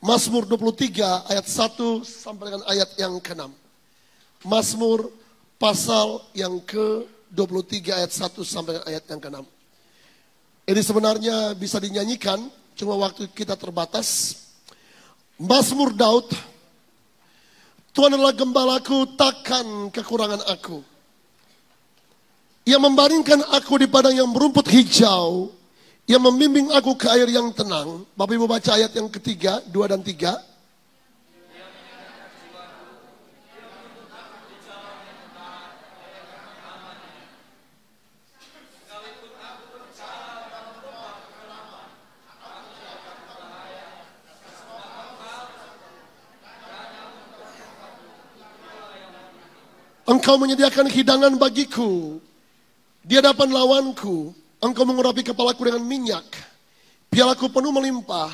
Mazmur 23 ayat 1 sampai dengan ayat yang ke-6. Mazmur pasal yang ke-23 ayat 1 sampai dengan ayat yang ke-6. Ini sebenarnya bisa dinyanyikan, cuma waktu kita terbatas. Mazmur Daud, Tuhan adalah gembalaku, takkan kekurangan aku. Ia membaringkan aku di padang yang berumput hijau. Ia membimbing aku ke air yang tenang. Bapak Ibu baca ayat yang ketiga, 2 dan 3. Engkau menyediakan hidangan bagiku di hadapan lawanku. Engkau mengurapi kepalaku dengan minyak. Pialaku penuh melimpah.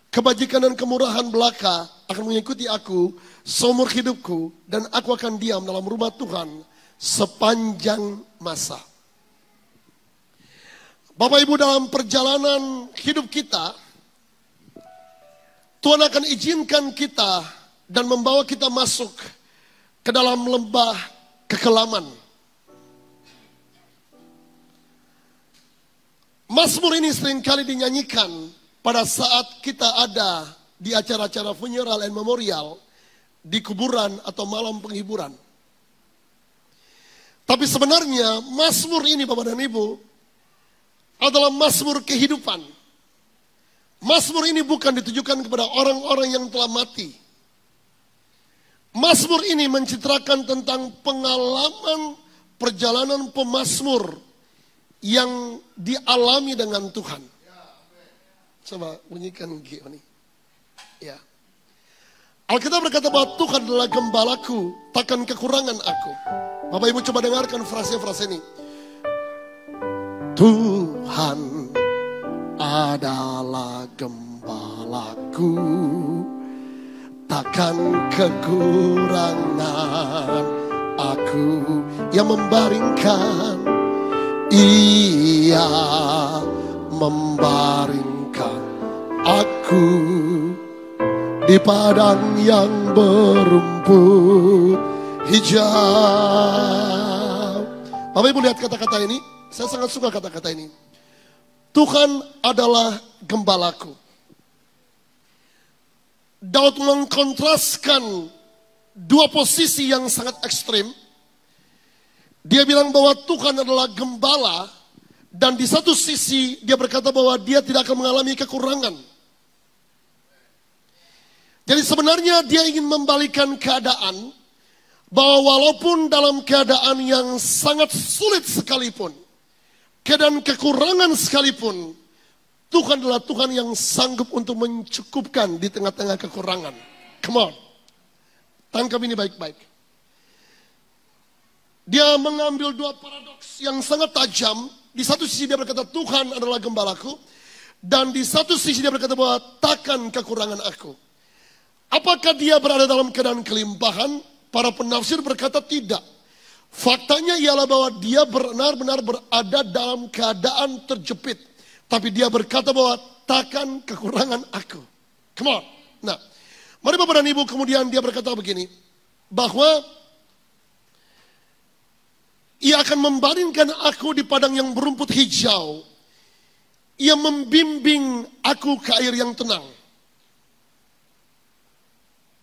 Kebajikan dan kemurahan belaka akan mengikuti aku seumur hidupku. Dan aku akan diam dalam rumah Tuhan sepanjang masa. Bapak Ibu, dalam perjalanan hidup kita, Tuhan akan izinkan kita dan membawa kita masuk ke dalam lembah kekelaman. Mazmur ini seringkali dinyanyikan pada saat kita ada di acara-acara funeral and memorial, di kuburan atau malam penghiburan. Tapi sebenarnya Mazmur ini Bapak dan Ibu adalah Mazmur kehidupan. Mazmur ini bukan ditujukan kepada orang-orang yang telah mati. Mazmur ini mencitrakan tentang pengalaman perjalanan pemazmur yang dialami dengan Tuhan. Coba bunyikan G ini. Ya. Alkitab berkata bahwa Tuhan adalah gembalaku, takkan kekurangan aku. Bapak Ibu coba dengarkan frase-frase ini. Tuhan adalah gembalaku, takkan kekurangan aku. Yang membaringkan, Ia membaringkan aku di padang yang berumput hijau. Bapak Ibu lihat kata-kata ini, saya sangat suka kata-kata ini. Tuhan adalah gembalaku. Daud mengkontraskan dua posisi yang sangat ekstrim. Dia bilang bahwa Tuhan adalah gembala, dan di satu sisi dia berkata bahwa dia tidak akan mengalami kekurangan. Jadi sebenarnya dia ingin membalikan keadaan, bahwa walaupun dalam keadaan yang sangat sulit sekalipun, keadaan kekurangan sekalipun, Tuhan adalah Tuhan yang sanggup untuk mencukupkan di tengah-tengah kekurangan. Come on. Tangkap ini baik-baik. Dia mengambil dua paradoks yang sangat tajam. Di satu sisi dia berkata Tuhan adalah gembalaku, dan di satu sisi dia berkata bahwa takkan kekurangan aku. Apakah dia berada dalam keadaan kelimpahan? Para penafsir berkata tidak. Faktanya ialah bahwa dia benar-benar berada dalam keadaan terjepit. Tapi dia berkata bahwa takkan kekurangan aku. Come on. Nah, mari Bapak dan Ibu, kemudian dia berkata begini, bahwa Ia akan membaringkan aku di padang yang berumput hijau. Ia membimbing aku ke air yang tenang.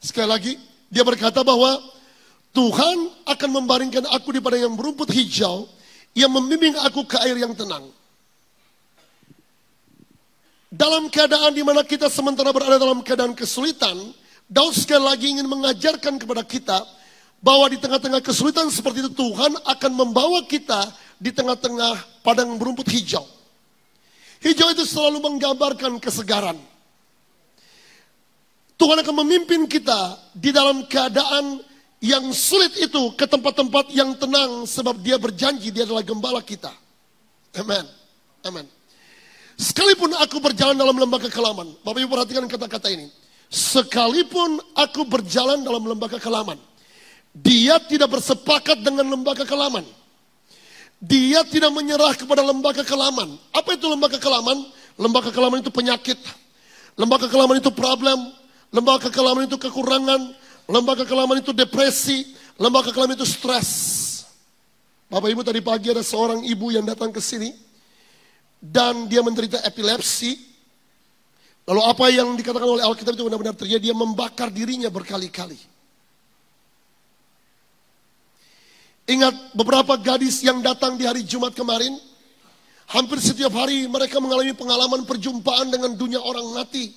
Sekali lagi, dia berkata bahwa Tuhan akan membaringkan aku di padang yang berumput hijau. Ia membimbing aku ke air yang tenang. Dalam keadaan di mana kita sementara berada dalam keadaan kesulitan, Daud sekali lagi ingin mengajarkan kepada kita bahwa di tengah-tengah kesulitan seperti itu Tuhan akan membawa kita di tengah-tengah padang berumput hijau. Hijau itu selalu menggambarkan kesegaran. Tuhan akan memimpin kita di dalam keadaan yang sulit itu ke tempat-tempat yang tenang, sebab Dia berjanji Dia adalah gembala kita. Amen. Amen. Sekalipun aku berjalan dalam lembah kekelaman, Bapak Ibu perhatikan kata-kata ini. Sekalipun aku berjalan dalam lembah kekelaman, Dia tidak bersepakat dengan lembah kekelaman. Dia tidak menyerah kepada lembah kekelaman. Apa itu lembah kekelaman? Lembah kekelaman itu penyakit. Lembah kekelaman itu problem. Lembah kekelaman itu kekurangan. Lembah kekelaman itu depresi. Lembah kekelaman itu stres. Bapak Ibu, tadi pagi ada seorang ibu yang datang ke sini. Dan dia menderita epilepsi. Lalu apa yang dikatakan oleh Alkitab itu benar-benar terjadi. Dia membakar dirinya berkali-kali. Ingat beberapa gadis yang datang di hari Jumat kemarin. Hampir setiap hari mereka mengalami pengalaman perjumpaan dengan dunia orang mati.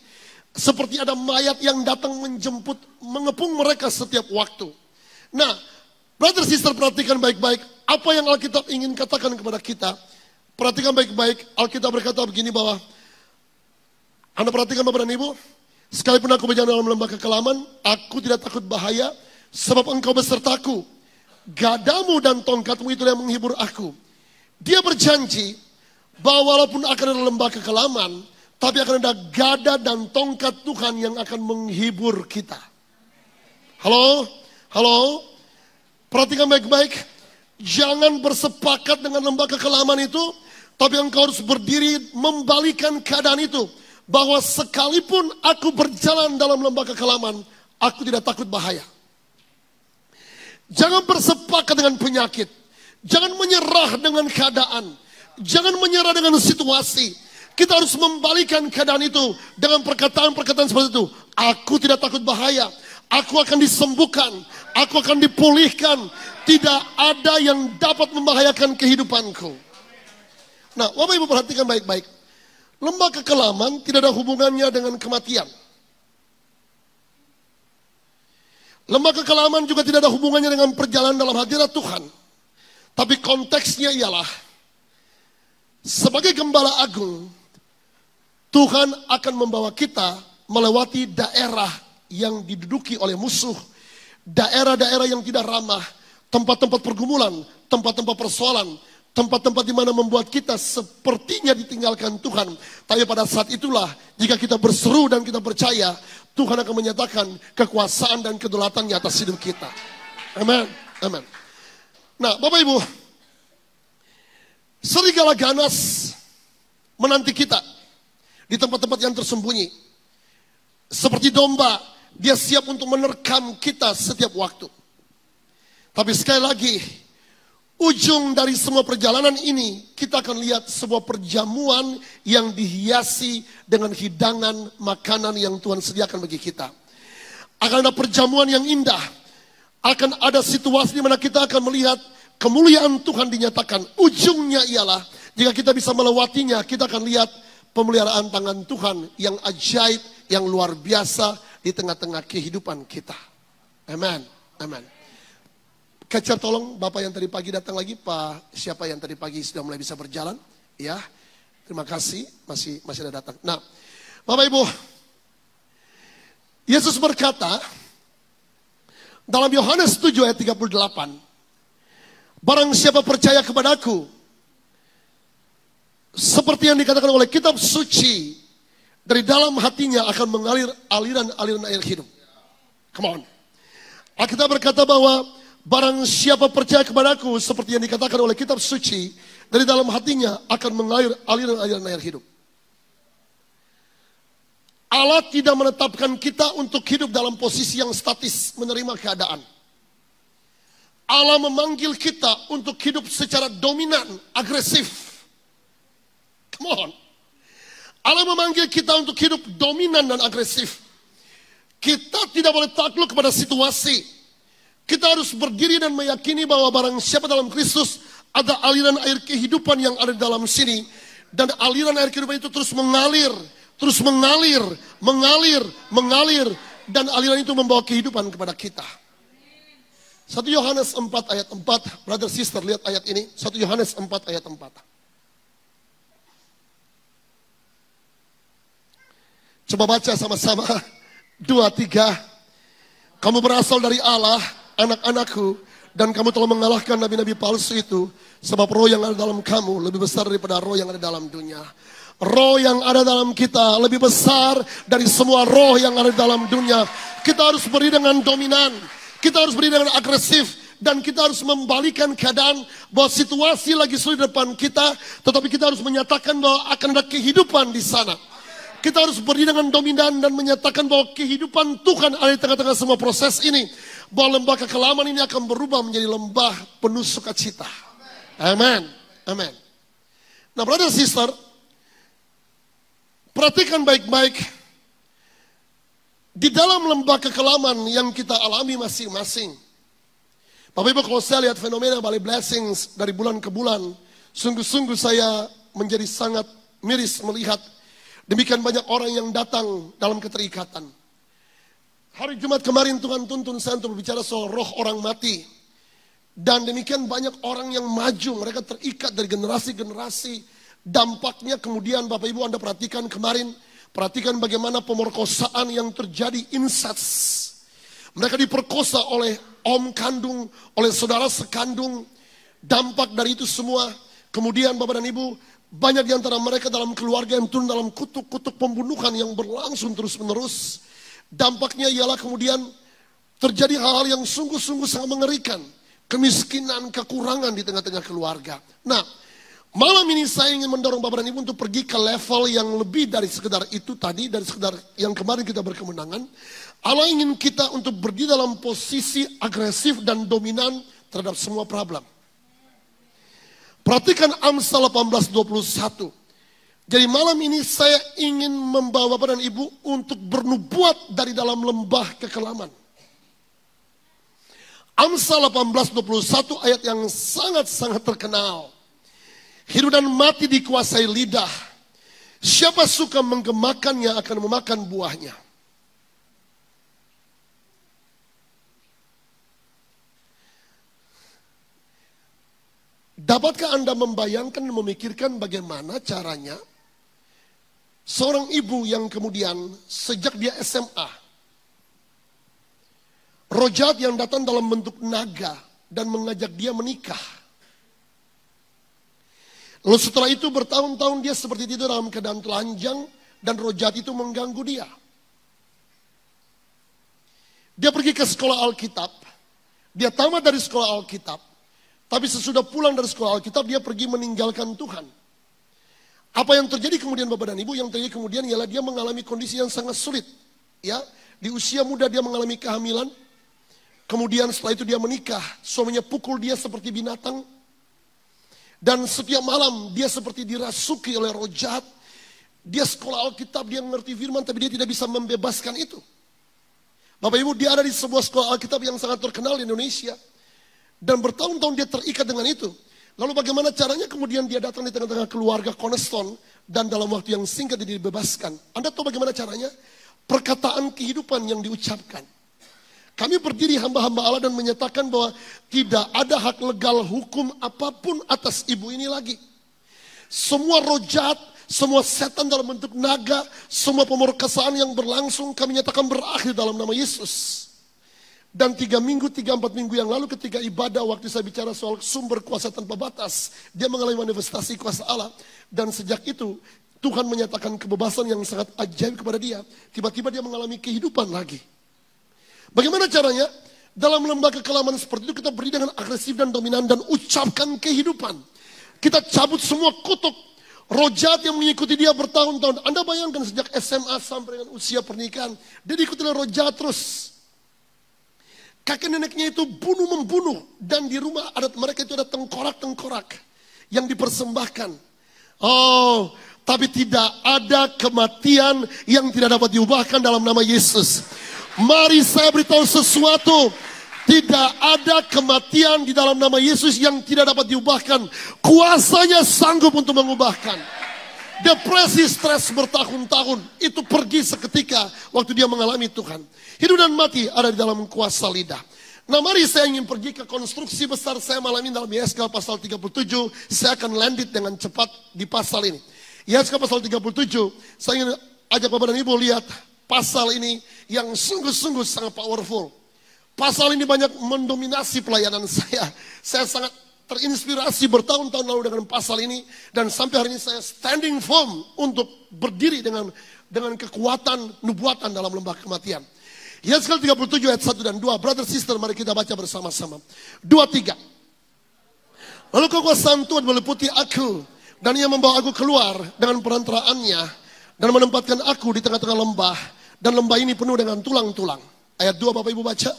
Seperti ada mayat yang datang menjemput, mengepung mereka setiap waktu. Nah, brother sister, perhatikan baik-baik. Apa yang Alkitab ingin katakan kepada kita. Perhatikan baik-baik. Alkitab berkata begini bahwa, Anda perhatikan Bapak dan Ibu. Sekalipun aku berjalan dalam lembah kekelaman, aku tidak takut bahaya. Sebab engkau besertaku. Gadamu dan tongkatmu itu yang menghibur aku. Dia berjanji bahwa walaupun akan ada lembah kekelaman, tapi akan ada gada dan tongkat Tuhan yang akan menghibur kita. Halo? Halo? Perhatikan baik-baik. Jangan bersepakat dengan lembah kekelaman itu, tapi engkau harus berdiri membalikan keadaan itu. Bahwa sekalipun aku berjalan dalam lembah kekelaman, aku tidak takut bahaya. Jangan bersepakat dengan penyakit. Jangan menyerah dengan keadaan. Jangan menyerah dengan situasi. Kita harus membalikan keadaan itu dengan perkataan-perkataan seperti itu. Aku tidak takut bahaya. Aku akan disembuhkan. Aku akan dipulihkan. Tidak ada yang dapat membahayakan kehidupanku. Nah, Bapak Ibu perhatikan baik-baik. Lembah kekelaman tidak ada hubungannya dengan kematian. Lembah kekelaman juga tidak ada hubungannya dengan perjalanan dalam hadirat Tuhan. Tapi konteksnya ialah, sebagai gembala agung, Tuhan akan membawa kita melewati daerah yang diduduki oleh musuh. Daerah-daerah yang tidak ramah, tempat-tempat pergumulan, tempat-tempat persoalan, tempat-tempat di mana membuat kita sepertinya ditinggalkan Tuhan. Tapi pada saat itulah, jika kita berseru dan kita percaya, Tuhan akan menyatakan kekuasaan dan kedaulatannya atas hidup kita. Amin. Amin. Nah, Bapak Ibu, serigala ganas menanti kita di tempat-tempat yang tersembunyi. Seperti domba, dia siap untuk menerkam kita setiap waktu. Tapi sekali lagi, ujung dari semua perjalanan ini, kita akan lihat sebuah perjamuan yang dihiasi dengan hidangan makanan yang Tuhan sediakan bagi kita. Akan ada perjamuan yang indah. Akan ada situasi di mana kita akan melihat kemuliaan Tuhan dinyatakan. Ujungnya ialah, jika kita bisa melewatinya, kita akan lihat pemeliharaan tangan Tuhan yang ajaib, yang luar biasa di tengah-tengah kehidupan kita. Amin. Amin. Kejar tolong Bapak yang tadi pagi datang lagi, Pak siapa yang tadi pagi sudah mulai bisa berjalan, ya. Terima kasih, masih ada datang. Nah, Bapak Ibu, Yesus berkata dalam Yohanes 7 ayat 38, barang siapa percaya kepadaku, seperti yang dikatakan oleh kitab suci, dari dalam hatinya akan mengalir aliran-aliran air hidup. Come on. Alkitab berkata bahwa barang siapa percaya kepadaku, seperti yang dikatakan oleh kitab suci, dari dalam hatinya akan mengalir aliran-aliran air hidup. Allah tidak menetapkan kita untuk hidup dalam posisi yang statis, menerima keadaan. Allah memanggil kita untuk hidup secara dominan, agresif. Come on. Allah memanggil kita untuk hidup dominan dan agresif. Kita tidak boleh takluk kepada situasi. Kita harus berdiri dan meyakini bahwa barang siapa dalam Kristus, ada aliran air kehidupan yang ada di dalam sini. Dan aliran air kehidupan itu terus mengalir. Terus mengalir. Dan aliran itu membawa kehidupan kepada kita. 1 Yohanes 4 ayat 4. Brother sister, lihat ayat ini. 1 Yohanes 4 ayat 4. Coba baca sama-sama. 2, 3. Kamu berasal dari Allah, anak-anakku, dan kamu telah mengalahkan nabi-nabi palsu itu, sebab roh yang ada dalam kamu lebih besar daripada roh yang ada dalam dunia. Roh yang ada dalam kita lebih besar dari semua roh yang ada dalam dunia. Kita harus berdiri dengan dominan, kita harus berdiri dengan agresif, dan kita harus membalikan keadaan bahwa situasi lagi sulit di depan kita, tetapi kita harus menyatakan bahwa akan ada kehidupan di sana. Kita harus berdiri dengan dominan dan menyatakan bahwa kehidupan Tuhan ada di tengah-tengah semua proses ini. Bahwa lembah kekelaman ini akan berubah menjadi lembah penuh sukacita. Amin. Amin. Nah, brother sister, perhatikan baik-baik. Di dalam lembah kekelaman yang kita alami masing-masing. Bapak Ibu, kalau saya lihat fenomena Bali Blessings dari bulan ke bulan, sungguh-sungguh saya menjadi sangat miris melihat demikian banyak orang yang datang dalam keterikatan. Hari Jumat kemarin Tuhan tuntun saya untuk berbicara soal roh orang mati. Dan demikian banyak orang yang maju, mereka terikat dari generasi-generasi. Dampaknya kemudian Bapak Ibu Anda perhatikan kemarin, perhatikan bagaimana pemerkosaan yang terjadi, incest. Mereka diperkosa oleh om kandung, oleh saudara sekandung. Dampak dari itu semua, kemudian Bapak dan Ibu, banyak di antara mereka dalam keluarga yang turun dalam kutuk-kutuk pembunuhan yang berlangsung terus-menerus. Dampaknya ialah kemudian terjadi hal-hal yang sungguh-sungguh sangat mengerikan. Kemiskinan, kekurangan di tengah-tengah keluarga. Nah, malam ini saya ingin mendorong Bapak dan Ibu untuk pergi ke level yang lebih dari sekedar itu tadi, dari sekedar yang kemarin kita berkemenangan. Allah ingin kita untuk berdiri dalam posisi agresif dan dominan terhadap semua problem. Perhatikan Amsal 18:21. Jadi malam ini saya ingin membawa Bapak dan Ibu untuk bernubuat dari dalam lembah kekelaman. Amsal 18:21 ayat yang sangat-sangat terkenal. Hidup dan mati dikuasai lidah. Siapa suka menggemakannya akan memakan buahnya. Dapatkah Anda membayangkan dan memikirkan bagaimana caranya seorang ibu yang kemudian sejak dia SMA, roh jahat yang datang dalam bentuk naga dan mengajak dia menikah. Lalu setelah itu bertahun-tahun dia seperti itu dalam keadaan telanjang dan roh jahat itu mengganggu dia. Dia pergi ke sekolah Alkitab, dia tamat dari sekolah Alkitab. Tapi sesudah pulang dari sekolah Alkitab, dia pergi meninggalkan Tuhan. Apa yang terjadi kemudian Bapak dan Ibu? Yang terjadi kemudian ialah dia mengalami kondisi yang sangat sulit. Ya, di usia muda dia mengalami kehamilan. Kemudian setelah itu dia menikah. Suaminya pukul dia seperti binatang. Dan setiap malam dia seperti dirasuki oleh roh jahat. Dia sekolah Alkitab, dia mengerti firman, tapi dia tidak bisa membebaskan itu. Bapak Ibu, dia ada di sebuah sekolah Alkitab yang sangat terkenal di Indonesia. Dan bertahun-tahun dia terikat dengan itu. Lalu bagaimana caranya kemudian dia datang di tengah-tengah keluarga Cornerstone. Dan dalam waktu yang singkat dia dibebaskan. Anda tahu bagaimana caranya? Perkataan kehidupan yang diucapkan. Kami berdiri hamba-hamba Allah dan menyatakan bahwa tidak ada hak legal hukum apapun atas ibu ini lagi. Semua roh jahat, semua setan dalam bentuk naga, semua pemerkosaan yang berlangsung kami nyatakan berakhir dalam nama Yesus. Dan 3 minggu, 3-4 minggu yang lalu ketika ibadah waktu saya bicara soal sumber kuasa tanpa batas. Dia mengalami manifestasi kuasa Allah. Dan sejak itu Tuhan menyatakan kebebasan yang sangat ajaib kepada dia. Tiba-tiba dia mengalami kehidupan lagi. Bagaimana caranya? Dalam lembah kekelaman seperti itu kita berdiri dengan agresif dan dominan dan ucapkan kehidupan. Kita cabut semua kutuk. Roh jahat yang mengikuti dia bertahun-tahun. Anda bayangkan sejak SMA sampai dengan usia pernikahan. Dia diikuti oleh roh jahat terus. Kakek neneknya itu bunuh-membunuh. Dan di rumah adat mereka itu ada tengkorak-tengkorak yang dipersembahkan. Oh, tapi tidak ada kematian yang tidak dapat diubahkan dalam nama Yesus. Mari saya beritahu sesuatu. Tidak ada kematian di dalam nama Yesus yang tidak dapat diubahkan. Kuasanya sanggup untuk mengubahkan. Depresi, stres bertahun-tahun itu pergi seketika waktu dia mengalami Tuhan. Hidup dan mati ada di dalam kuasa lidah. Nah, mari saya ingin pergi ke konstruksi besar saya malam ini dalam Yeskiel pasal 37. Saya akan landed dengan cepat di pasal ini. Yeskiel pasal 37, saya ingin ajak Bapak dan Ibu lihat pasal ini yang sungguh-sungguh sangat powerful. Pasal ini banyak mendominasi pelayanan saya. Saya sangat terinspirasi bertahun-tahun lalu dengan pasal ini. Dan sampai hari ini saya standing firm untuk berdiri dengan kekuatan nubuatan dalam lembah kematian. Yeskiel 37 ayat 1 dan 2. Brother sister, mari kita baca bersama-sama. 2, 3. Lalu kekuasaan Tuhan meliputi aku. Dan ia membawa aku keluar dengan perantaraannya. dan menempatkan aku di tengah-tengah lembah, dan lembah ini penuh dengan tulang-tulang. Ayat 2 Bapak Ibu baca.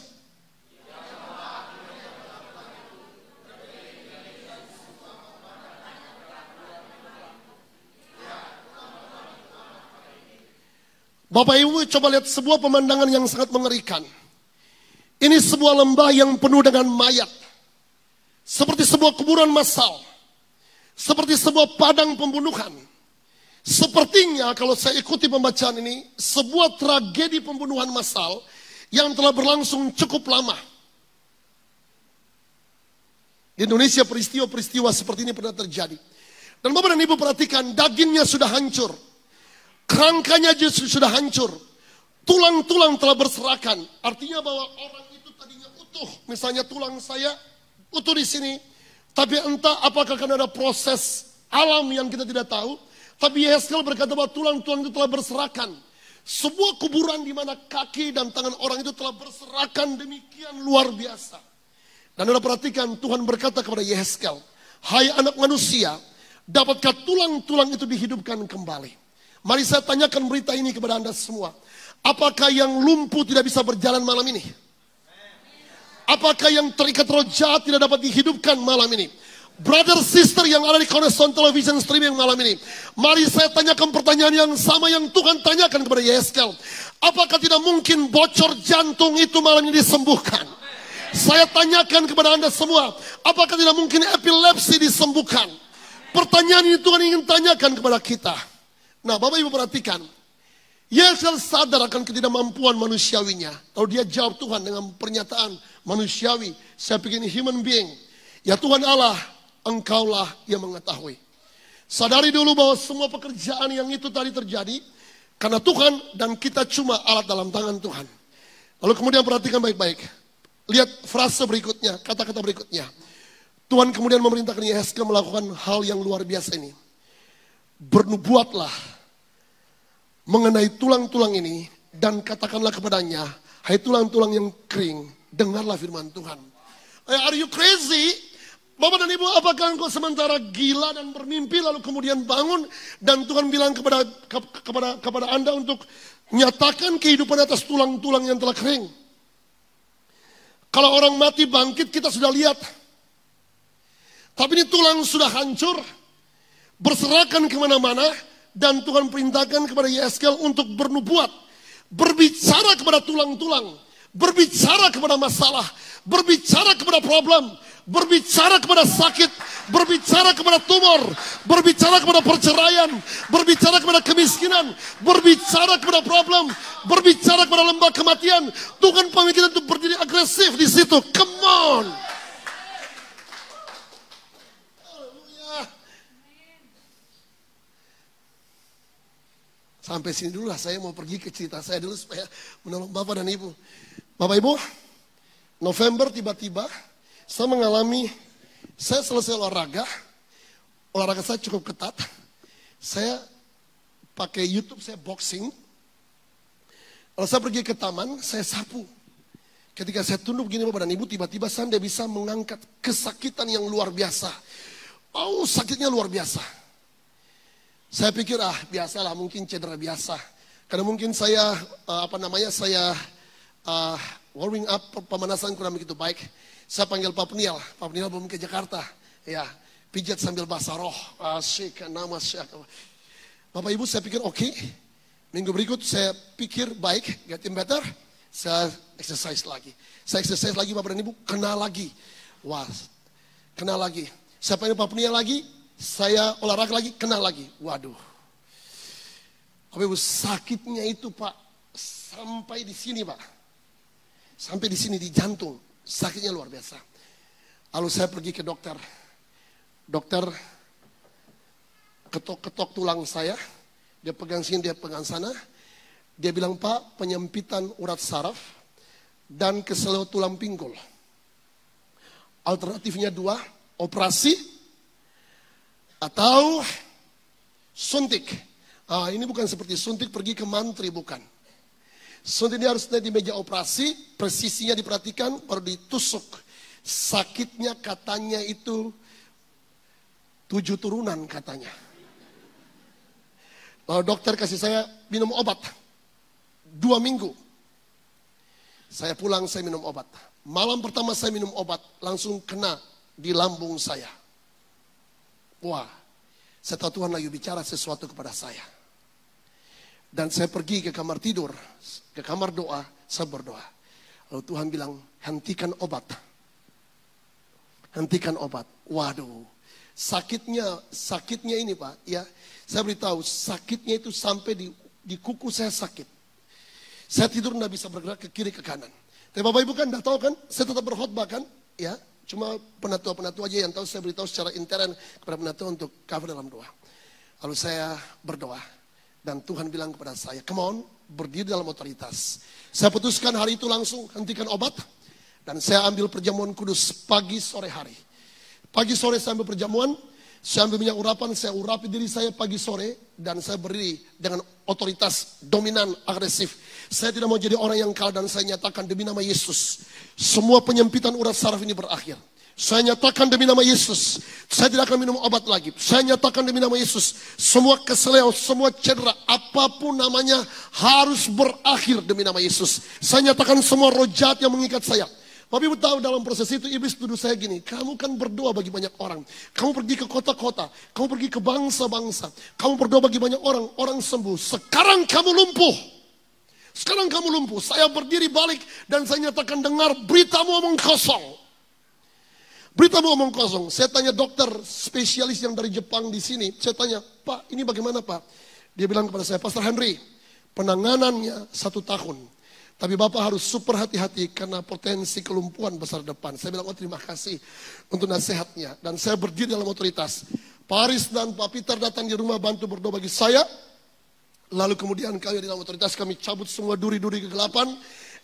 Bapak Ibu coba lihat sebuah pemandangan yang sangat mengerikan. Ini sebuah lembah yang penuh dengan mayat. Seperti sebuah kuburan massal. Seperti sebuah padang pembunuhan. Sepertinya kalau saya ikuti pembacaan ini, sebuah tragedi pembunuhan massal yang telah berlangsung cukup lama. Di Indonesia peristiwa-peristiwa seperti ini pernah terjadi. Dan Bapak dan Ibu perhatikan, dagingnya sudah hancur. Kerangkanya sudah hancur. Tulang-tulang telah berserakan. Artinya bahwa orang itu tadinya utuh. Misalnya tulang saya utuh di sini. Tapi entah apakah karena ada proses alam yang kita tidak tahu. Tapi Yehezkiel berkata bahwa tulang-tulang itu telah berserakan. Sebuah kuburan di mana kaki dan tangan orang itu telah berserakan demikian luar biasa. Dan Anda perhatikan, Tuhan berkata kepada Yehezkiel, hai anak manusia, dapatkah tulang-tulang itu dihidupkan kembali? Mari saya tanyakan berita ini kepada Anda semua. Apakah yang lumpuh tidak bisa berjalan malam ini? Apakah yang terikat roh jahat tidak dapat dihidupkan malam ini? Brother, sister yang ada di Cornerstone Television Streaming malam ini. Mari saya tanyakan pertanyaan yang sama yang Tuhan tanyakan kepada Yehezkiel. Apakah tidak mungkin bocor jantung itu malam ini disembuhkan? Saya tanyakan kepada Anda semua. Apakah tidak mungkin epilepsi disembuhkan? Pertanyaan ini Tuhan ingin tanyakan kepada kita. Nah, Bapak Ibu perhatikan, Yehezkiel sadar akan ketidakmampuan manusiawinya. Lalu dia jawab Tuhan dengan pernyataan manusiawi. Saya pikir ini human being. Ya Tuhan Allah, Engkaulah yang mengetahui. Sadari dulu bahwa semua pekerjaan yang itu tadi terjadi karena Tuhan dan kita cuma alat dalam tangan Tuhan. Lalu kemudian perhatikan baik-baik. Lihat frase berikutnya, kata-kata berikutnya. Tuhan kemudian memerintahkan Yehezkiel melakukan hal yang luar biasa ini. Bernubuatlah mengenai tulang-tulang ini dan katakanlah kepadanya, hai tulang-tulang yang kering, dengarlah firman Tuhan. Are you crazy? Bapak dan Ibu, apakah engkau sementara gila dan bermimpi lalu kemudian bangun dan Tuhan bilang kepada Anda untuk nyatakan kehidupan atas tulang-tulang yang telah kering? Kalau orang mati bangkit kita sudah lihat. Tapi ini tulang sudah hancur, berserakan kemana-mana, dan Tuhan perintahkan kepada Yehezkiel untuk bernubuat, berbicara kepada tulang-tulang, berbicara kepada masalah, berbicara kepada problem, berbicara kepada sakit, berbicara kepada tumor, berbicara kepada perceraian, berbicara kepada kemiskinan, berbicara kepada problem, berbicara kepada lembah kematian. Tuhan panggil kita untuk berdiri agresif di situ. Come on. Sampai sini dulu lah, saya mau pergi ke cerita saya dulu supaya menolong Bapak dan Ibu. Bapak Ibu, November tiba-tiba saya mengalami, saya selesai olahraga saya cukup ketat. Saya pakai YouTube, saya boxing. Kalau saya pergi ke taman, saya sapu. Ketika saya tunduk begini Bapak dan Ibu, tiba-tiba saya tidak bisa mengangkat kesakitan yang luar biasa. Oh, sakitnya luar biasa. Saya pikir biasalah, mungkin cedera biasa. Karena mungkin saya warming up, pemanasan kurang begitu baik. Saya panggil Pak Peniel belum ke Jakarta. Ya, pijat sambil basah roh. Asyik, nama syek. Bapak Ibu saya pikir oke. Minggu berikut saya pikir baik, getting better. Saya exercise lagi. Saya exercise lagi Bapak dan Ibu, kena lagi. Wah, kena lagi. Saya panggil Pak Peniel lagi. Saya olahraga lagi, kena lagi. Waduh. Bapak Ibu, sakitnya itu Pak, sampai di sini Pak. Sampai di sini, di jantung. Sakitnya luar biasa. Lalu saya pergi ke dokter. Dokter ketok-ketok tulang saya. Dia pegang sini, dia pegang sana. Dia bilang, Pak, penyempitan urat saraf dan keseleo tulang pinggul. Alternatifnya dua, operasi atau suntik. Ini bukan seperti suntik pergi ke mantri, bukan. Suntik ini harus di meja operasi, presisinya diperhatikan, baru ditusuk. Sakitnya katanya itu 7 turunan katanya. Lalu dokter kasih saya minum obat. 2 minggu. Saya pulang, saya minum obat. Malam pertama saya minum obat, langsung kena di lambung saya. Wah, saya tahu Tuhan lagi bicara sesuatu kepada saya. Dan saya pergi ke kamar tidur, ke kamar doa, saya berdoa. Lalu Tuhan bilang, hentikan obat. Hentikan obat. Waduh, sakitnya ini Pak, ya. Saya beritahu, sakitnya itu sampai di kuku saya sakit. Saya tidur tidak bisa bergerak ke kiri ke kanan. Tapi Bapak Ibu kan tidak tahu kan, saya tetap berkhotbah kan, ya. Cuma penatua-penatua aja yang tahu, saya beritahu secara intern kepada penatua untuk cover dalam doa. Lalu saya berdoa dan Tuhan bilang kepada saya, come on, berdiri dalam otoritas. Saya putuskan hari itu langsung hentikan obat dan saya ambil perjamuan kudus pagi sore hari. Pagi sore saya ambil perjamuan, saya ambil minyak urapan, saya urapi diri saya pagi sore dan saya berdiri dengan otoritas dominan agresif. Saya tidak mau jadi orang yang kalah dan saya nyatakan demi nama Yesus, semua penyempitan urat saraf ini berakhir. Saya nyatakan demi nama Yesus, saya tidak akan minum obat lagi. Saya nyatakan demi nama Yesus, semua keseleo, semua cedera, apapun namanya harus berakhir demi nama Yesus. Saya nyatakan semua roh jahat yang mengikat saya. Bapak Ibu tahu dalam proses itu iblis tuduh saya gini, kamu kan berdoa bagi banyak orang. Kamu pergi ke kota-kota, kamu pergi ke bangsa-bangsa. Kamu berdoa bagi banyak orang, orang sembuh. Sekarang kamu lumpuh. Sekarang kamu lumpuh. Saya berdiri balik dan saya nyatakan dengar beritamu omong kosong. Beritamu omong kosong. Saya tanya dokter spesialis yang dari Jepang di sini. Saya tanya, Pak ini bagaimana Pak? Dia bilang kepada saya, Pastor Henry, penanganannya 1 tahun. Tapi Bapak harus super hati-hati karena potensi kelumpuhan besar depan. Saya bilang, oh terima kasih untuk nasihatnya. Dan saya berdiri dalam otoritas. Pak Aris dan Pak Peter datang di rumah bantu berdoa bagi saya. Lalu kemudian kami di dalam otoritas kami cabut semua duri-duri kegelapan.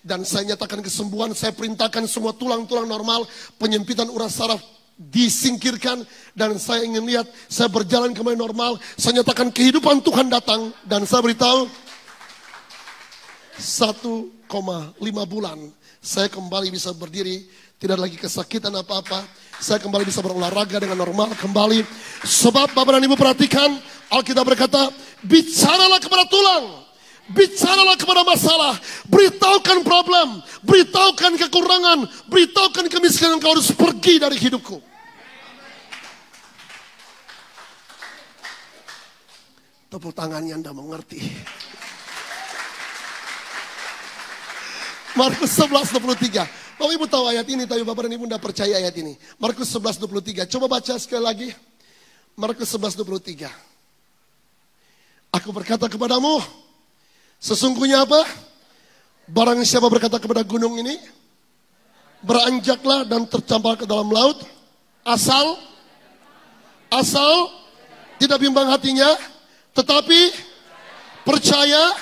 Dan saya nyatakan kesembuhan, saya perintahkan semua tulang-tulang normal, penyempitan urat saraf disingkirkan. Dan saya ingin lihat, saya berjalan kembali normal. Saya nyatakan kehidupan Tuhan datang. Dan saya beritahu, 1,5 bulan saya kembali bisa berdiri, tidak lagi kesakitan apa-apa. Saya kembali bisa berolahraga dengan normal kembali. Sebab Bapak dan Ibu perhatikan, Alkitab berkata, bicaralah kepada tulang, bicaralah kepada masalah, beritahukan problem, beritahukan kekurangan, beritahukan kemiskinan, kau harus pergi dari hidupku. Tepuk tangannya Anda mengerti. Markus 11:23. Bapak Ibu tahu ayat ini, tapi Bapak dan Ibu tidak percaya ayat ini. Markus 11:23. Coba baca sekali lagi. Markus 11:23. Aku berkata kepadamu, sesungguhnya apa? Barang siapa berkata kepada gunung ini, beranjaklah dan tercampar ke dalam laut, asal tidak bimbang hatinya, tetapi percaya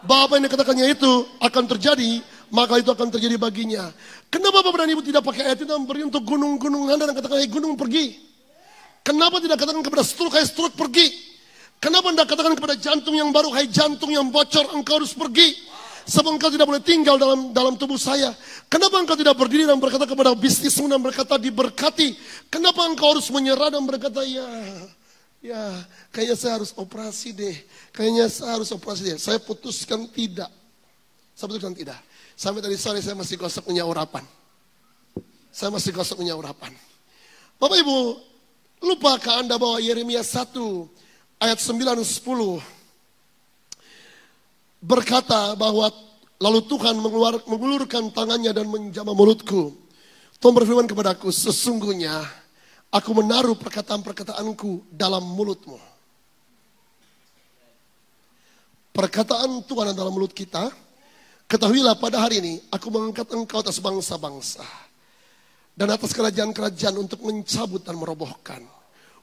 bahwa apa yang dikatakannya itu akan terjadi, maka itu akan terjadi baginya. Kenapa Bapak dan Ibu tidak pakai ayat itu dan beri untuk gunung-gunung Anda dan katakan, hey gunung pergi? Kenapa tidak katakan kepada stroke, hey stroke pergi? Kenapa tidak katakan kepada jantung yang baru, hey jantung yang bocor, engkau harus pergi? Sebab engkau tidak boleh tinggal dalam tubuh saya. Kenapa engkau tidak berdiri dan berkata kepada bisnismu dan berkata diberkati? Kenapa engkau harus menyerah dan berkata, ya kayaknya saya harus operasi deh. Kayaknya saya harus operasi deh. Saya putuskan tidak. Saya putuskan tidak. Sampai tadi sore saya masih gosok minyak urapan. Saya masih gosok minyak urapan. Bapak Ibu, lupakah Anda bahwa Yeremia 1 ayat 9-10 berkata bahwa lalu Tuhan mengulurkan tangannya dan menjamah mulutku. Tuhan berfirman kepadaku, sesungguhnya aku menaruh perkataan-perkataanku dalam mulutmu. Perkataan Tuhan dalam mulut kita. Ketahuilah pada hari ini aku mengangkat engkau atas bangsa-bangsa dan atas kerajaan-kerajaan untuk mencabut dan merobohkan,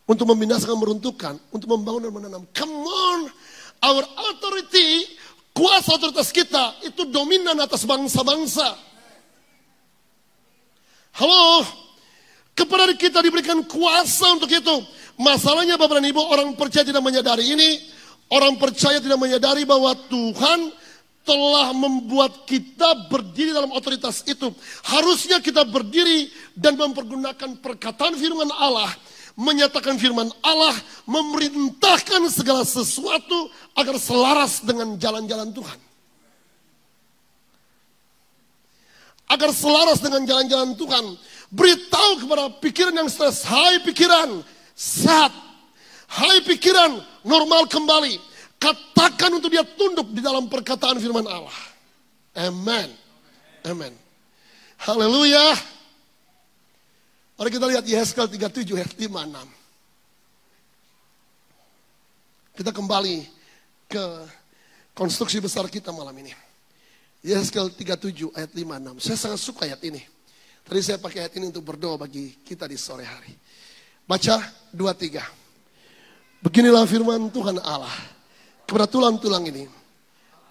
untuk membinasakan, meruntuhkan, untuk membangun dan menanam. Come on, our authority, kuasa otoritas kita itu dominan atas bangsa-bangsa. Halo, kepada kita diberikan kuasa untuk itu. Masalahnya Bapak dan Ibu, orang percaya tidak menyadari ini. Orang percaya tidak menyadari bahwa Tuhan telah membuat kita berdiri dalam otoritas itu. Harusnya kita berdiri dan mempergunakan perkataan firman Allah menyatakan firman Allah, memerintahkan segala sesuatu agar selaras dengan jalan-jalan Tuhan. Agar selaras dengan jalan-jalan Tuhan. Beritahu kepada pikiran yang stres, hai pikiran, sehat. Hai pikiran, normal kembali. Katakan untuk dia tunduk di dalam perkataan firman Allah. Amen. Amen. Haleluya. Mari kita lihat Yeskel 37 ayat 5-6. Kita kembali ke konstruksi besar kita malam ini. Yeskel 37 ayat 5-6. Saya sangat suka ayat ini. Tadi saya pakai ayat ini untuk berdoa bagi kita di sore hari. Baca 2-3. Beginilah firman Tuhan Allah kepada tulang-tulang ini.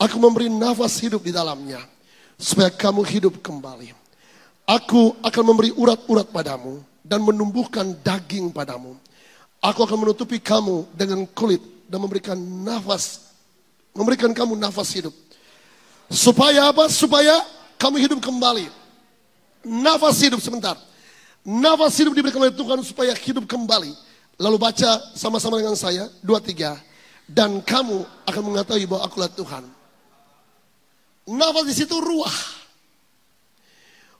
Aku memberi nafas hidup di dalamnya supaya kamu hidup kembali. Aku akan memberi urat-urat padamu dan menumbuhkan daging padamu. Aku akan menutupi kamu dengan kulit dan memberikan kamu nafas hidup. Supaya apa? Supaya kamu hidup kembali. Nafas hidup sebentar. Nafas hidup diberikan oleh Tuhan supaya hidup kembali. Lalu baca sama-sama dengan saya 2-3. Dan kamu akan mengetahui bahwa akulah Tuhan. Nafas di situ ruah.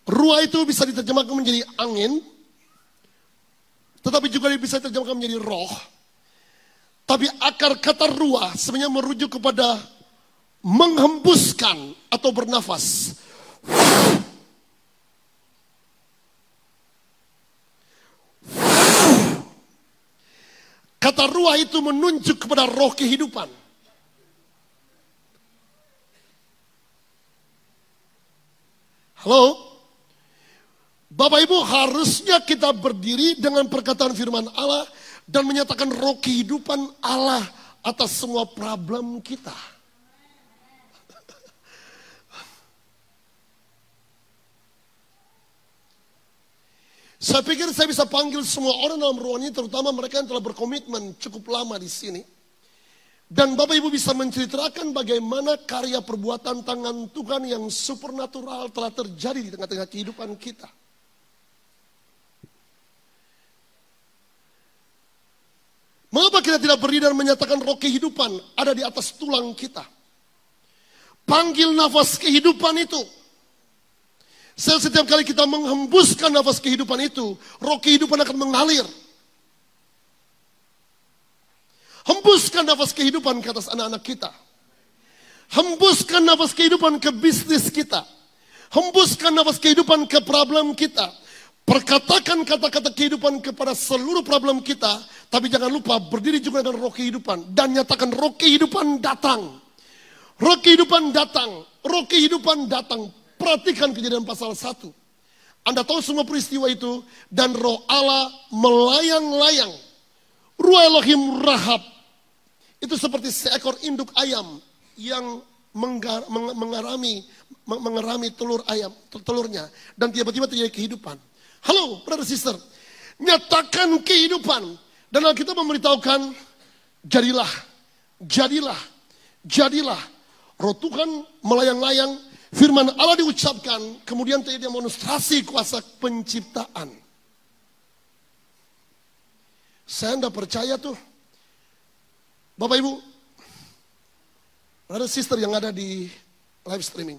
Ruah itu bisa diterjemahkan menjadi angin, tetapi juga bisa diterjemahkan menjadi roh. Tapi akar kata ruah sebenarnya merujuk kepada menghembuskan atau bernafas. Kata ruah itu menunjuk kepada roh kehidupan. Halo? Bapak Ibu, harusnya kita berdiri dengan perkataan firman Allah dan menyatakan roh kehidupan Allah atas semua problem kita. Saya pikir saya bisa panggil semua orang dalam ruangan ini, terutama mereka yang telah berkomitmen cukup lama di sini. Dan Bapak Ibu bisa menceritakan bagaimana karya perbuatan tangan Tuhan yang supernatural telah terjadi di tengah-tengah kehidupan kita. Mengapa kita tidak berdiri dan menyatakan roh kehidupan ada di atas tulang kita? Panggil nafas kehidupan itu. Setiap kali kita menghembuskan nafas kehidupan itu, roh kehidupan akan mengalir. Hembuskan nafas kehidupan ke atas anak-anak kita. Hembuskan nafas kehidupan ke bisnis kita. Hembuskan nafas kehidupan ke problem kita. Perkatakan kata-kata kehidupan kepada seluruh problem kita. Tapi jangan lupa berdiri juga dengan roh kehidupan. Dan nyatakan roh kehidupan datang. Roh kehidupan datang. Roh kehidupan datang. Perhatikan Kejadian pasal 1. Anda tahu semua peristiwa itu. Dan roh Allah melayang-layang. Ruah Elohim Rahab. Itu seperti seekor induk ayam. Yang mengerami telurnya. Dan tiba-tiba terjadi kehidupan. Halo, brother sister. Nyatakan kehidupan. Dan Alkitab memberitahukan, jadilah, jadilah, jadilah. Roh Tuhan melayang-layang, firman Allah diucapkan, kemudian terjadi demonstrasi kuasa penciptaan. Saya tidak percaya tuh. Bapak Ibu, brother sister yang ada di live streaming.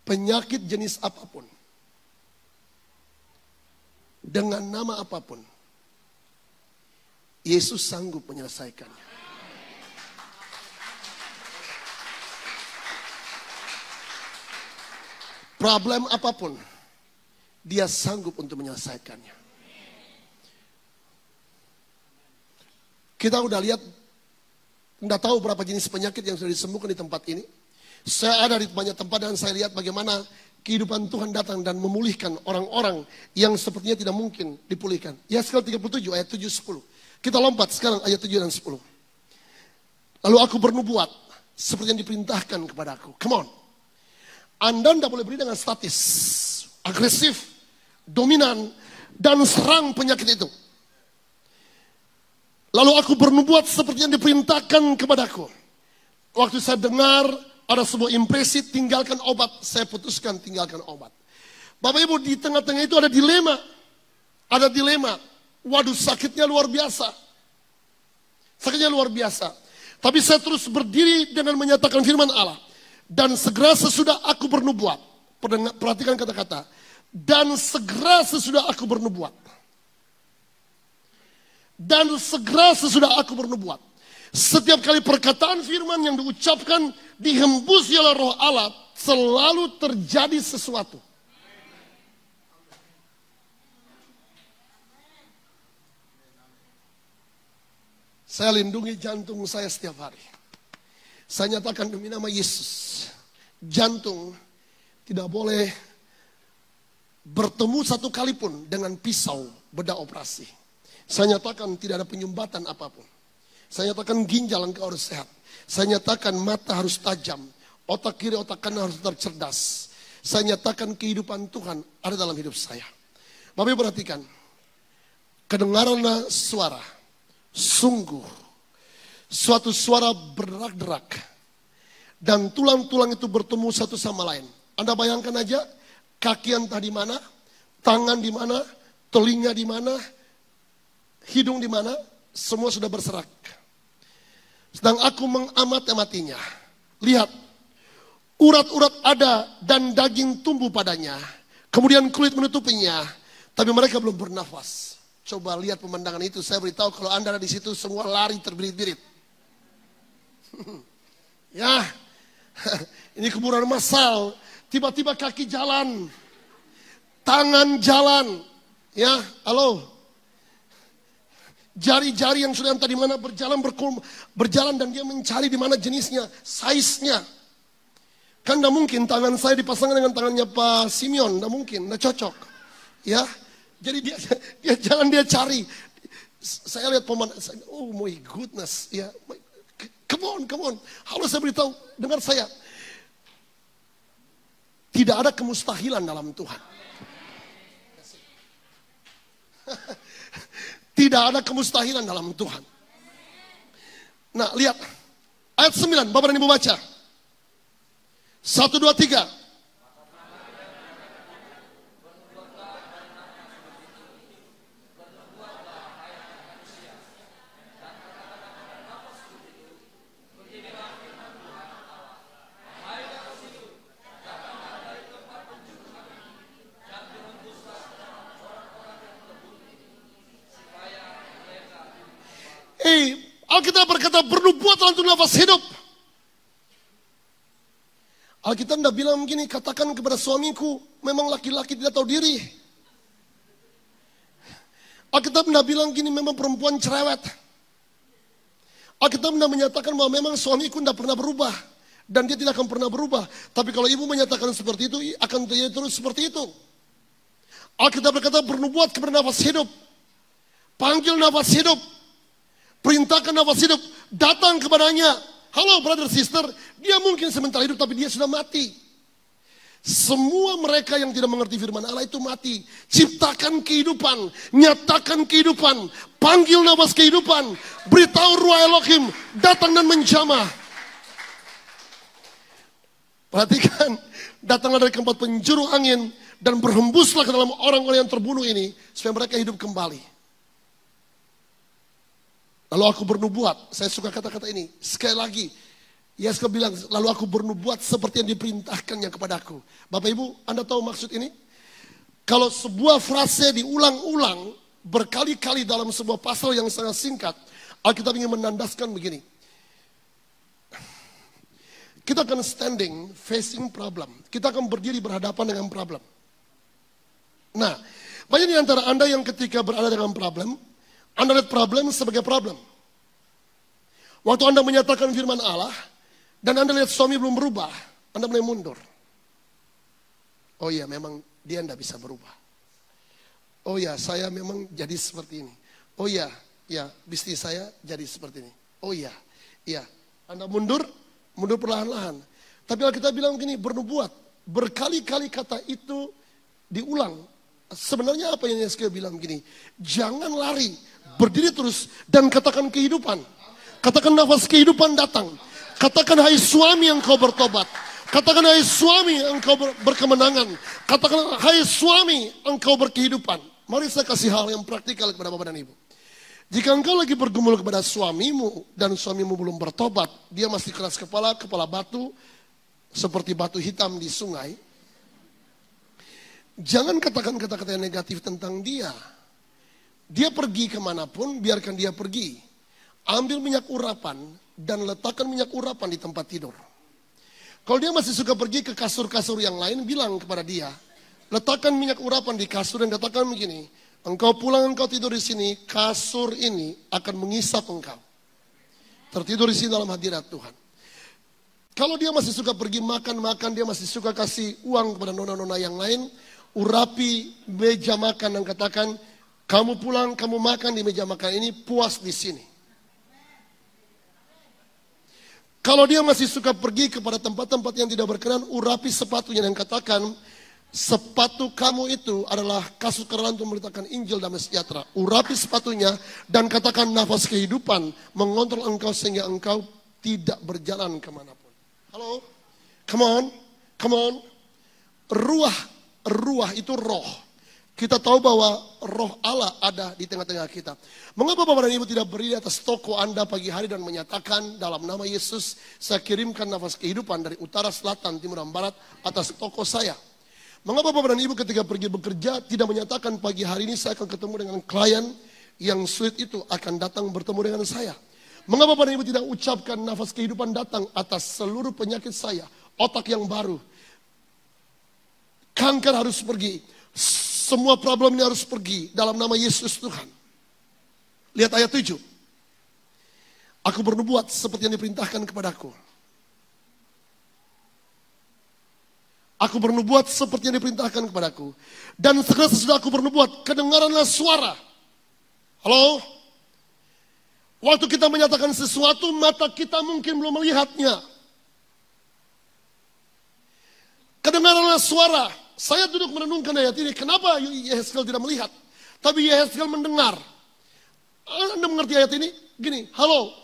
Penyakit jenis apapun. Dengan nama apapun. Yesus sanggup menyelesaikannya. Problem apapun, dia sanggup untuk menyelesaikannya. Kita udah lihat, tidak tahu berapa jenis penyakit yang sudah disembuhkan di tempat ini. Saya ada di banyak tempat dan saya lihat bagaimana kehidupan Tuhan datang dan memulihkan orang-orang yang sepertinya tidak mungkin dipulihkan. Yeskel 37 ayat 7-10. Kita lompat sekarang ayat 7 dan 10. Lalu aku bernubuat seperti yang diperintahkan kepadaku. Come on. Anda tidak boleh berdiri dengan statis, agresif, dominan, dan serang penyakit itu. Lalu aku bernubuat seperti yang diperintahkan kepadaku. Waktu saya dengar ada sebuah impresi, tinggalkan obat. Saya putuskan tinggalkan obat. Bapak Ibu, di tengah-tengah itu ada dilema. Ada dilema. Waduh, sakitnya luar biasa. Sakitnya luar biasa. Tapi saya terus berdiri dengan menyatakan firman Allah. Dan segera sesudah aku bernubuat. Perhatikan kata-kata. Dan segera sesudah aku bernubuat. Dan segera sesudah aku bernubuat. Setiap kali perkataan firman yang diucapkan dihembus oleh Roh Allah, selalu terjadi sesuatu. Saya lindungi jantung saya setiap hari. Saya nyatakan demi nama Yesus, jantung tidak boleh bertemu satu kali pun dengan pisau bedah operasi. Saya nyatakan tidak ada penyumbatan apapun. Saya nyatakan ginjal engkau harus sehat. Saya nyatakan mata harus tajam. Otak kiri, otak kanan harus tercerdas. Saya nyatakan kehidupan Tuhan ada dalam hidup saya. Bapak Ibu perhatikan. Kedengaranlah suara. Sungguh. Suatu suara berderak-derak. Dan tulang-tulang itu bertemu satu sama lain. Anda bayangkan aja. Kaki entah di mana. Tangan di mana. Telinga di mana. Hidung di mana. Semua sudah berserak. Sedang aku mengamati-amatinya. Lihat. Urat-urat ada dan daging tumbuh padanya. Kemudian kulit menutupinya. Tapi mereka belum bernafas. Coba lihat pemandangan itu. Saya beritahu kalau Anda ada di situ semua lari terbirit-birit. Ya. Ini kuburan massal. Tiba-tiba kaki jalan. Tangan jalan. Ya, halo. Jari-jari yang sudah entah di mana berjalan dan dia mencari di mana jenisnya, size-nya. Kan tidak mungkin tangan saya dipasangkan dengan tangannya Pak Simeon, tidak mungkin, tidak cocok. Ya. Jadi dia jalan, dia cari. Saya lihat pemandangan, oh my goodness, ya, come on. Harus saya beritahu, dengar saya. Tidak ada kemustahilan dalam Tuhan. Tidak ada kemustahilan dalam Tuhan. Nah, lihat ayat 9, Bapak dan Ibu baca. 1, 2, 3. Alkitab berkata bernubuatlah untuk nafas hidup. Alkitab tidak bilang begini, katakan kepada suamiku, memang laki-laki tidak tahu diri. Alkitab tidak bilang gini, memang perempuan cerewet. Alkitab tidak menyatakan bahwa memang suamiku tidak pernah berubah. Dan dia tidak akan pernah berubah. Tapi kalau ibu menyatakan seperti itu, akan terjadi terus seperti itu. Alkitab berkata bernubuat kepada nafas hidup. Panggil nafas hidup. Perintahkan nafas hidup, datang kepadanya. Halo brother sister, dia mungkin sementara hidup tapi dia sudah mati. Semua mereka yang tidak mengerti firman Allah itu mati. Ciptakan kehidupan, nyatakan kehidupan, panggil nafas kehidupan, beritahu ruah Elohim, datang dan menjamah. Perhatikan, datanglah dari tempat penjuru angin dan berhembuslah ke dalam orang-orang yang terbunuh ini supaya mereka hidup kembali. Lalu aku bernubuat, saya suka kata-kata ini. Sekali lagi, Yesus bilang, lalu aku bernubuat seperti yang diperintahkannya kepadaku. Bapak Ibu, Anda tahu maksud ini? Kalau sebuah frase diulang-ulang berkali-kali dalam sebuah pasal yang sangat singkat, Alkitab ingin menandaskan begini. Kita akan standing, facing problem. Kita akan berdiri berhadapan dengan problem. Nah, banyak di antara Anda yang ketika berada dengan problem, Anda lihat problem sebagai problem. Waktu Anda menyatakan firman Allah, dan Anda lihat suami belum berubah, Anda mulai mundur. Oh iya, memang dia tidak bisa berubah. Oh iya, saya memang jadi seperti ini. Oh iya, ya bisnis saya jadi seperti ini. Oh iya, iya. Anda mundur perlahan-lahan. Tapi Alkitab bilang begini, bernubuat. Berkali-kali kata itu diulang. Sebenarnya apa yang Yesus bilang begini, jangan lari, berdiri terus dan katakan kehidupan. Katakan nafas kehidupan datang. Katakan hai suami engkau bertobat. Katakan hai suami engkau berkemenangan. Katakan hai suami engkau berkehidupan. Mari saya kasih hal yang praktikal kepada Bapak dan Ibu. Jika engkau lagi bergumul kepada suamimu dan suamimu belum bertobat, dia masih keras kepala, kepala batu, seperti batu hitam di sungai. Jangan katakan kata-kata yang negatif tentang dia. Dia pergi kemanapun, biarkan dia pergi. Ambil minyak urapan dan letakkan minyak urapan di tempat tidur. Kalau dia masih suka pergi ke kasur-kasur yang lain, bilang kepada dia, letakkan minyak urapan di kasur dan katakan begini, engkau pulang, engkau tidur di sini, kasur ini akan mengisap engkau. Tertidur di sini dalam hadirat Tuhan. Kalau dia masih suka pergi makan-makan, dia masih suka kasih uang kepada nona-nona yang lain, urapi meja makan dan katakan, kamu pulang, kamu makan di meja makan ini, puas di sini. Kalau dia masih suka pergi kepada tempat-tempat yang tidak berkenan, urapi sepatunya dan katakan, sepatu kamu itu adalah kasut kenalan untuk memberitakan Injil damai sejahtera. Urapi sepatunya dan katakan nafas kehidupan mengontrol engkau sehingga engkau tidak berjalan kemanapun. Halo? Come on. Come on. Ruah itu roh. Kita tahu bahwa roh Allah ada di tengah-tengah kita. Mengapa Bapak dan Ibu tidak berdiri atas toko Anda pagi hari dan menyatakan dalam nama Yesus, saya kirimkan nafas kehidupan dari utara, selatan, timur, dan barat atas toko saya. Mengapa Bapak dan Ibu ketika pergi bekerja tidak menyatakan pagi hari ini saya akan ketemu dengan klien yang sulit itu akan datang bertemu dengan saya. Mengapa Bapak dan Ibu tidak ucapkan nafas kehidupan datang atas seluruh penyakit saya, otak yang baru. Kanker harus pergi. Semua problem ini harus pergi dalam nama Yesus Tuhan. Lihat ayat 7. Aku bernubuat seperti yang diperintahkan kepadaku. Aku bernubuat seperti yang diperintahkan kepadaku. Dan segera sesudah aku bernubuat, kedengaranlah suara. Halo? Waktu kita menyatakan sesuatu, mata kita mungkin belum melihatnya. Kedengaranlah suara. Saya duduk merenungkan ayat ini. Kenapa Yehezkiel tidak melihat? Tapi Yehezkiel mendengar. Anda mengerti ayat ini? Gini, halo.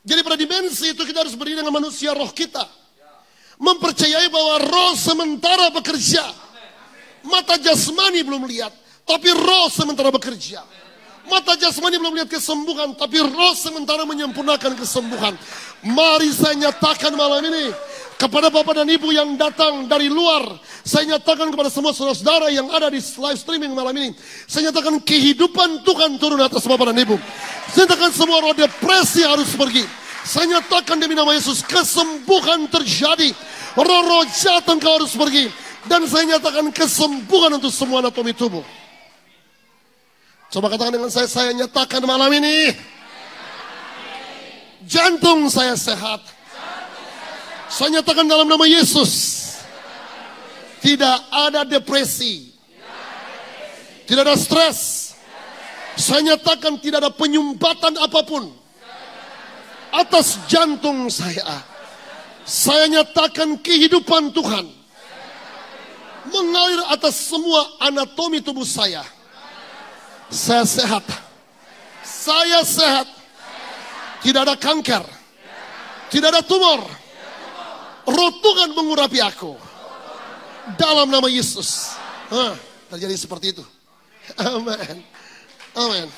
Jadi pada dimensi itu kita harus berdiri dengan manusia roh kita. Mempercayai bahwa roh sementara bekerja. Mata jasmani belum lihat. Tapi roh sementara bekerja. Mata jasmani belum lihat kesembuhan. Tapi roh sementara menyempurnakan kesembuhan. Mari saya nyatakan malam ini. Kepada Bapak dan Ibu yang datang dari luar, saya nyatakan kepada semua saudara-saudara yang ada di live streaming malam ini, saya nyatakan kehidupan Tuhan turun atas Bapak dan Ibu. Saya nyatakan semua roh depresi harus pergi. Saya nyatakan demi nama Yesus, kesembuhan terjadi. Roh-roh jahat engkau harus pergi. Dan saya nyatakan kesembuhan untuk semua anatomi tubuh. Coba katakan dengan saya nyatakan malam ini, jantung saya sehat. Saya nyatakan dalam nama Yesus, tidak ada depresi, tidak ada stres. Saya nyatakan tidak ada penyumbatan apapun atas jantung saya. Saya nyatakan kehidupan Tuhan mengalir atas semua anatomi tubuh saya. Saya sehat. Saya sehat. Tidak ada kanker. Tidak ada tumor. Roh Tuhan mengurapi aku. Dalam nama Yesus. Terjadi seperti itu. Amin. Amin.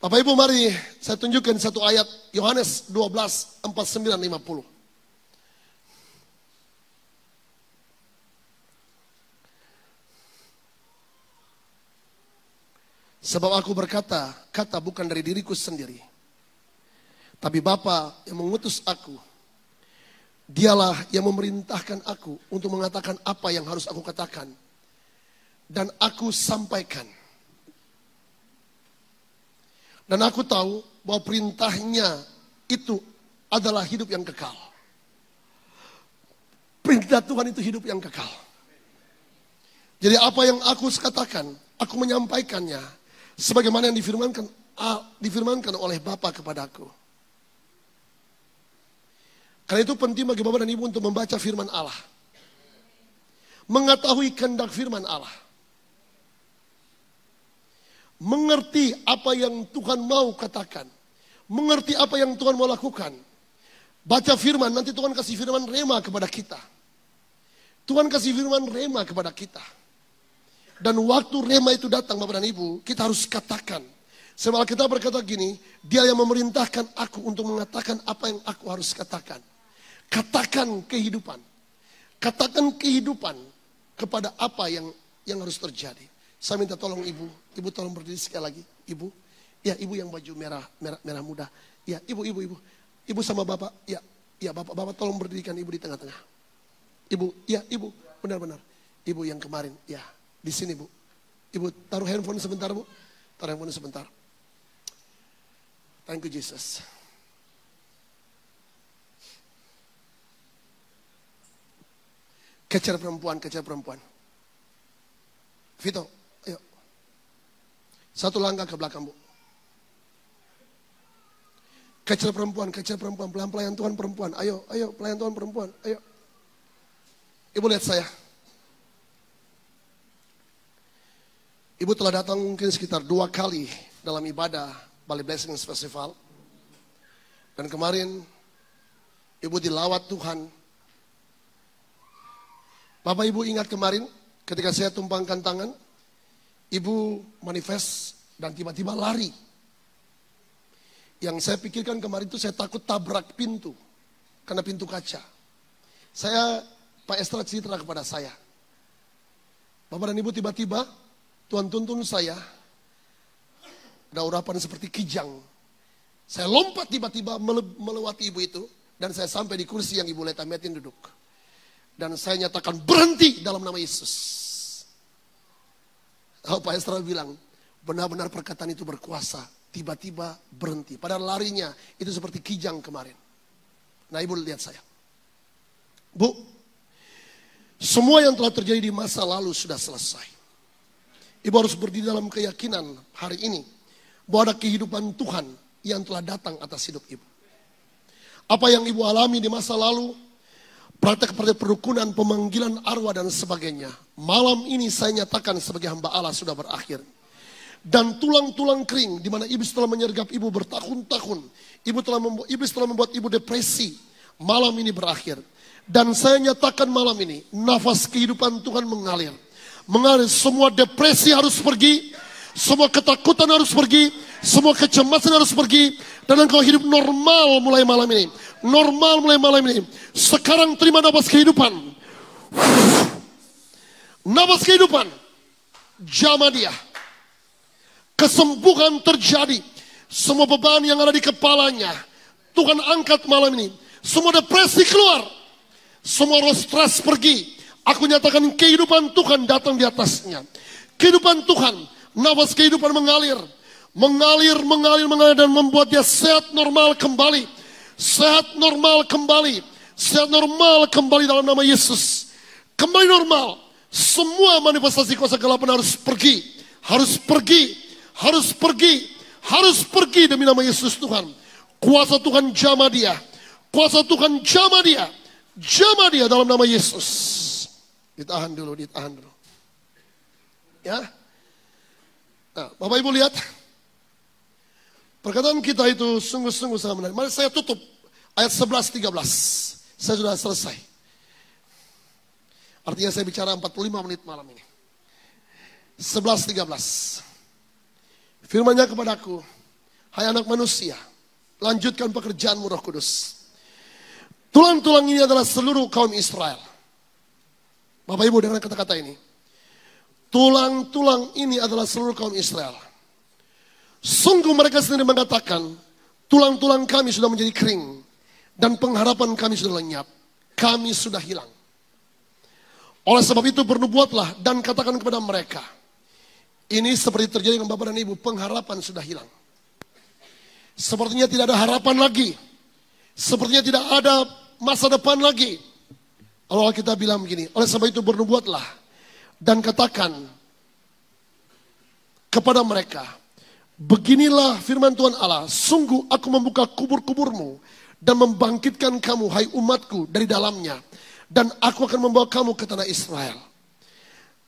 Bapak Ibu mari saya tunjukkan satu ayat. Yohanes 12, 49, 50. Sebab aku berkata, kata bukan dari diriku sendiri. Tapi Bapa yang mengutus aku, dialah yang memerintahkan aku untuk mengatakan apa yang harus aku katakan. Dan aku sampaikan. Dan aku tahu bahwa perintahnya itu adalah hidup yang kekal. Perintah Tuhan itu hidup yang kekal. Jadi apa yang aku katakan, aku menyampaikannya. Sebagaimana yang difirmankan oleh Bapa kepadaku. Karena itu penting bagi Bapak dan Ibu untuk membaca firman Allah. Mengetahui kehendak firman Allah. Mengerti apa yang Tuhan mau katakan. Mengerti apa yang Tuhan mau lakukan. Baca firman, nanti Tuhan kasih firman rema kepada kita. Tuhan kasih firman rema kepada kita. Dan waktu rema itu datang Bapak dan Ibu, kita harus katakan. Sebab kita berkata gini, dia yang memerintahkan aku untuk mengatakan apa yang aku harus katakan. Katakan kehidupan. Katakan kehidupan kepada apa yang harus terjadi. Saya minta tolong Ibu tolong berdiri sekali lagi. Ibu, ya Ibu yang baju merah muda. Ya Ibu. Ibu sama Bapak, ya Bapak tolong berdirikan Ibu di tengah-tengah. Ibu, ya Ibu, benar-benar. Ibu yang kemarin, ya di sini Bu. Ibu taruh handphone sebentar Bu. Taruh handphone sebentar. Thank you Jesus. Kejar perempuan. Vito, ayo. Satu langkah ke belakang Bu. Kejar perempuan, pelayan Tuhan perempuan. Ayo, pelayan Tuhan perempuan, ayo. Ibu lihat saya. Ibu telah datang mungkin sekitar 2 kali dalam ibadah Bali Blessings Festival. Dan kemarin Ibu dilawat Tuhan. Bapak Ibu ingat kemarin ketika saya tumpangkan tangan, Ibu manifest dan tiba-tiba lari. Yang saya pikirkan kemarin itu saya takut tabrak pintu. Karena pintu kaca. Pak Estra cerita kepada saya. Bapak dan Ibu tiba-tiba Tuhan tuntun saya. Ada urapan seperti kijang. Saya lompat tiba-tiba melewati Ibu itu. Dan saya sampai di kursi yang Ibu Leta Metin duduk. Dan saya nyatakan berhenti dalam nama Yesus. Pak Estra bilang, benar-benar perkataan itu berkuasa. Tiba-tiba berhenti. Padahal larinya itu seperti kijang kemarin. Nah Ibu lihat saya. Bu, semua yang telah terjadi di masa lalu sudah selesai. Ibu harus berdiri dalam keyakinan hari ini. Bahwa ada kehidupan Tuhan yang telah datang atas hidup Ibu. Apa yang Ibu alami di masa lalu, praktek-praktek perukunan, pemanggilan arwah dan sebagainya. Malam ini saya nyatakan sebagai hamba Allah sudah berakhir. Dan tulang-tulang kering di mana iblis telah menyergap Ibu bertahun-tahun. Iblis telah membuat Ibu depresi. Malam ini berakhir. Dan saya nyatakan malam ini, nafas kehidupan Tuhan mengalir. Mengalir, semua depresi harus pergi. Semua ketakutan harus pergi. Semua kecemasan harus pergi. Dan engkau hidup normal mulai malam ini. Normal mulai malam ini. Sekarang terima nafas kehidupan. Nafas kehidupan. Jamah dia. Kesembuhan terjadi. Semua beban yang ada di kepalanya. Tuhan angkat malam ini. Semua depresi keluar. Semua roh stres pergi. Aku nyatakan kehidupan Tuhan datang di atasnya. Kehidupan Tuhan. Nafas kehidupan mengalir. Mengalir dan membuat dia sehat normal kembali. Sehat normal kembali. Sehat normal kembali dalam nama Yesus. Kembali normal. Semua manifestasi kuasa kegelapan harus pergi. Harus pergi. Harus pergi. Harus pergi demi nama Yesus Tuhan. Kuasa Tuhan jamah dia. Kuasa Tuhan jamah dia. Jamah dia dalam nama Yesus. Ditahan dulu. Ya. Nah, Bapak Ibu lihat. Perkataan kita itu sungguh-sungguh sangat menarik. Mari saya tutup ayat 11-13. Saya sudah selesai. Artinya saya bicara 45 menit malam ini. 11-13. Firman-Nya kepadaku, hai anak manusia, lanjutkan pekerjaanmu Roh Kudus. Tulang-tulang ini adalah seluruh kaum Israel. Bapak Ibu dengar kata-kata ini. Tulang-tulang ini adalah seluruh kaum Israel. Sungguh mereka sendiri mengatakan, tulang-tulang kami sudah menjadi kering. Dan pengharapan kami sudah lenyap. Kami sudah hilang. Oleh sebab itu bernubuatlah dan katakan kepada mereka. Ini seperti terjadi dengan Bapak dan Ibu, pengharapan sudah hilang. Sepertinya tidak ada harapan lagi. Sepertinya tidak ada masa depan lagi. Allah kita bilang begini, oleh sebab itu bernubuatlah dan katakan kepada mereka, beginilah firman Tuhan Allah, sungguh aku membuka kubur-kuburmu dan membangkitkan kamu, hai umatku, dari dalamnya. Dan aku akan membawa kamu ke tanah Israel.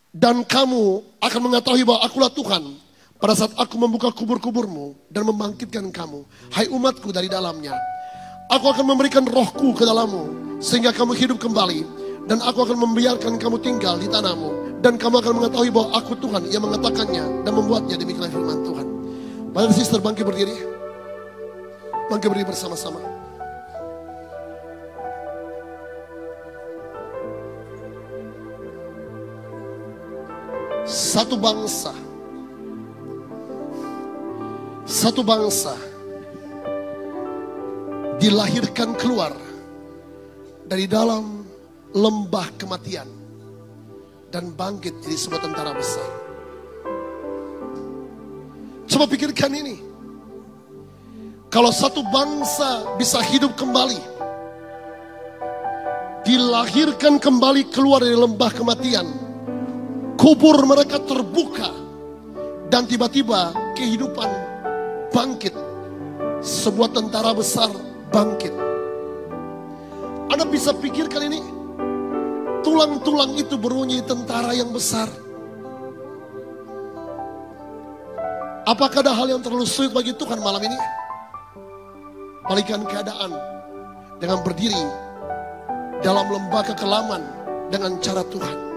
Dan kamu akan mengetahui bahwa akulah Tuhan pada saat aku membuka kubur-kuburmu dan membangkitkan kamu, hai umatku, dari dalamnya. Aku akan memberikan rohku ke dalammu sehingga kamu hidup kembali. Dan aku akan membiarkan kamu tinggal di tanahmu Dan kamu akan mengetahui bahwa aku Tuhan yang mengatakannya dan membuatnya, demikian firman Tuhan. Brother sister, bangkit berdiri. Bangkit berdiri bersama-sama. Satu bangsa dilahirkan keluar dari dalam lembah kematian dan bangkit jadi sebuah tentara besar. Coba pikirkan ini. Kalau satu bangsa bisa hidup kembali, dilahirkan kembali keluar dari lembah kematian, kubur mereka terbuka, dan tiba-tiba kehidupan bangkit. Sebuah tentara besar bangkit. Anda bisa pikirkan ini. Tulang-tulang itu berbunyi tentara yang besar. Apakah ada hal yang terlalu sulit bagi Tuhan malam ini? Balikan keadaan dengan berdiri dalam lembah kekelaman dengan cara Tuhan.